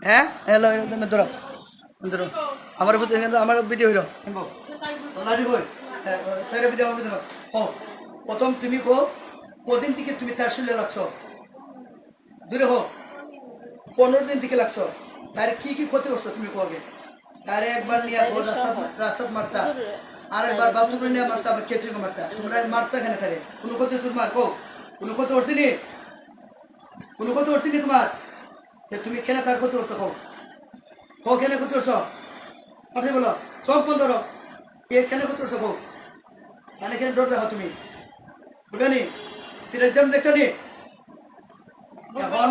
হ্যাঁ হ্যালো ধরো ধরো আমার কিন্তু আমার ভিডিও হইল লাড়ি বই তার ভিডিও আমার ভিডিও ও প্রথম তুমি কো কদিন থেকে তুমি তার শুলে লাগছো জুড়ে হোক 15 দিন থেকে লাগছো তার কি কি ক্ষতি করছো তুমি কো আগে তারে একবার নিয়ে রাস্তা মারতা আর একবার বাথরুমে নিয়ে মারতা আবার কেচিং মারতা তোমরা মারতা কেন তারে কোনো ক্ষতি হচ্ছে তোমার কো কোনো ক্ষতি করছি নি কোনো ক্ষতি করছি নি তোমার তুমি কেন তার ক্ষতি করছো কো কো কেন ক্ষতি করছো আপনি বলো চোখ বন্ধ করো কে কেন ক্ষতি করছো কো কেন কেন ডর দেখো তুমি বুঝলি সেটা একদম দেখতে নি এখন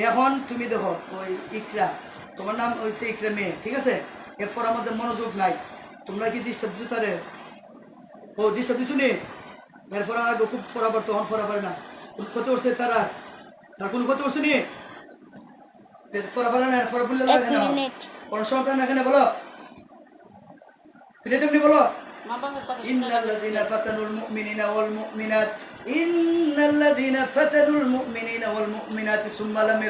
এখন তুমি দেখো ওই ইকরা তোমার নাম হয়েছে ইকরা মেয়ে ঠিক আছে এরপর আমাদের মনোযোগ নাই তোমরা কি ডিস্টার্ব দিছো তারে ও ডিস্টার্ব দিছো নি এরপর আগে খুব ফরাবার তখন ফরাবার না কত করছে তারা তার কোনো কত করছে নি ফরাবার না ফরা বললে লাগে না কোন সময় না এখানে বলো ফিরে তেমনি বলো ইন্নাল্লাযীনা ফাতানুল মুমিনিনা ওয়াল মুমিনাত ইন্নাল্লাযীনা ফাতানুল মুমিনিনা ওয়াল মুমিনাত সুম্মা লাম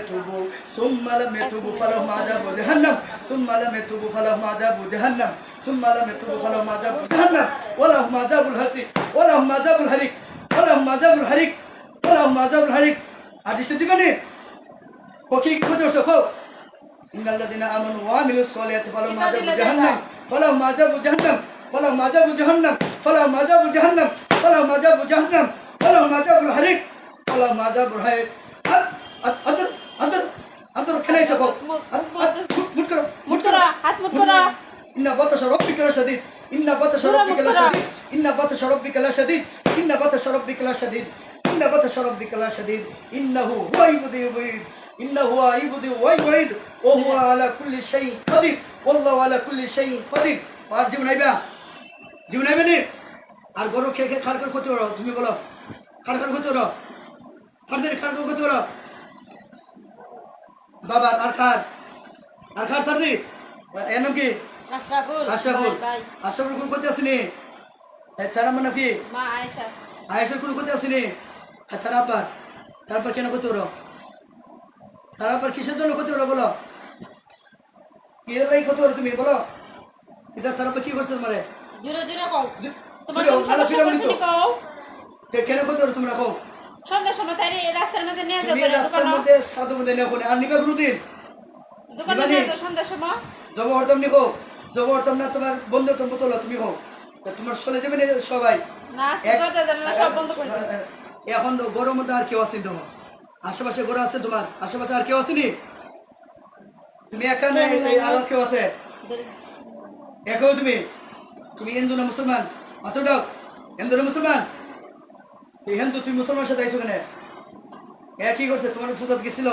ইয়াতুবু ফালাহুম আযাবু জাহান্নাম সুম্মা লাম ইয়াতুবু ফালাহুম আযাবু জাহান্নাম সুম্মা লাম ইয়াতুবু ফালাহুম আযাবু জাহান্নাম ওয়া লাহুম আযাবুল হারিক ওয়া লাহুম আযাবুল হারিক ওয়া লাহুম আযাবুল হারিক ওয়া লাহুম আযাবুল হারিক হাদিসটা দিবানি ও কি কথা বলছো কও ইন্নাল্লাযীনা আমানু ওয়া আমিলুস সলিহাতি ফালাহুম আযাবু জাহান্নাম ফালাহুম আযাবু জাহান্নাম فلهم عذاب جهنم فلهم عذاب جهنم فلهم عذاب جهنم فلهم عذاب الحريق فلهم عذاب الحريق أدر أدر أدر كناي سبب متكرا হাত মুট করা إن بطش ربك لشديد إن بطش ربك لشديد إن بطش ربك لشديد إن بطش ربك لشديد إن بطش ربك لشديد إنه هو يبدئ ويعيد إنه هو يبدئ ويعيد وهو على كل شيء قدير والله على كل شيء قدير আর জীবন আইবা জীবন আইবে নি আর গরু খেয়ে খেয়ে খার ক্ষতি করো তুমি বলো খার ক্ষতি করো খার ক্ষতি করো বাবা আর খার তার দি এর নাম কি আশরাফুল কোন ক্ষতি আসেনি তার মানে কি মা আয়েশার কোন ক্ষতি আসেনি তারপর কেন ক্ষতি করো তারপর কিসের জন্য ক্ষতি করো বলো কি এর লাগি ক্ষতি করো তুমি বলো এটা তারপর কি করছো তোমারে জোরে জোরে কও তোমার আলা ফিরাম সমস্যা নিতো কও তে কেন ক্ষতি করো তোমরা কও সন্ধ্যার সময় তাই রাস্তার মাঝে নিয়ে যাও তুমি রাস্তার মধ্যে সাধু মধ্যে নিয়ে কোনে আর নিবা কোনদিন দোকানে নিয়ে যাও সন্ধ্যার সময় জবরদম নিকো জবরদম না তোমার বন্ধ তো বোতল তুমি কও তোমার চলে যাবে না সবাই না দরজা জানালা সব বন্ধ করে দাও এখন তো গরম মধ্যে আর কেউ আসেনি তো আশেপাশে গরু আছে তোমার আশেপাশে আর কেউ আসেনি তুমি একা না আর কেউ আছে একও তুমি হিন্দু না মুসলমান মাত্র ডাক হিন্দু না মুসলমান এই হিন্দু তুমি মুসলমানের সাথে আইছো কেন কি করছে তোমার ফুজাত গেছিল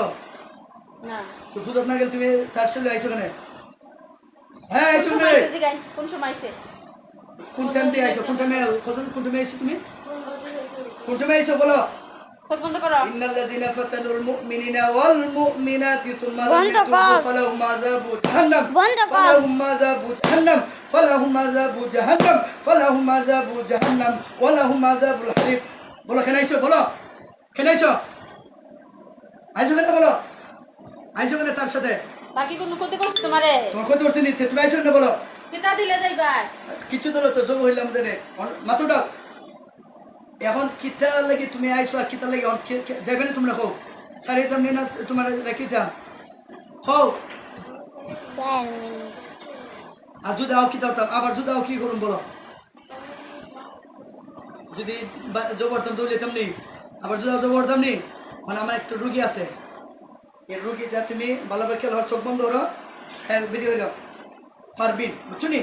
না তো ফুজাত না গেলে তুমি তার সাথে আইছো কেন হ্যাঁ আইছো না কোন সময় আইছে কোন টাইম দিয়ে আইছো কোন টাইমে আইছো তুমি কোন টাইমে আইছো বলো চোখ বন্ধ করো ইন্নাল্লাযীনা ফাতানুল মুমিনিনা ওয়াল মুমিনাতি সুম্মা লাম ইয়াতুবু ফালাহুম আযাবু জাহান্নাম ফালাহুম আযাবু জাহান্নাম ফালাহুম আযাবু জাহান্নাম ফালাহুম আযাবু জাহান্নাম ওয়া লাহুম আযাবুল হারিক বলো কেন আইছো বলো কেন আইছো কেন বলো আইছো কেন তার সাথে বাকি কোন ক্ষতি করছ তোমারে তোমার ক্ষতি করছে নি তুমি আইছো না বলো কিতা দিলে যাইবা কিছু দিলো তো জব হইলাম জানে মাতুটা এখন কিতা লাগি তুমি আইছো আর কিতা লাগি যাইবে না তোমরা কও সারি দাম না তোমার কিতা কও আর যদি আও কিতা হতাম আবার যদি আও কি করুন বলো যদি জবরদম দৌড়াইতাম নি আবার যদি জবরদম নি মানে আমার একটা রুগী আছে এই রুগীটা তুমি ভালোভাবে খেলো চোখ বন্ধ করো হ্যাঁ ভিডিও হইলো পারবিন বুঝছো নি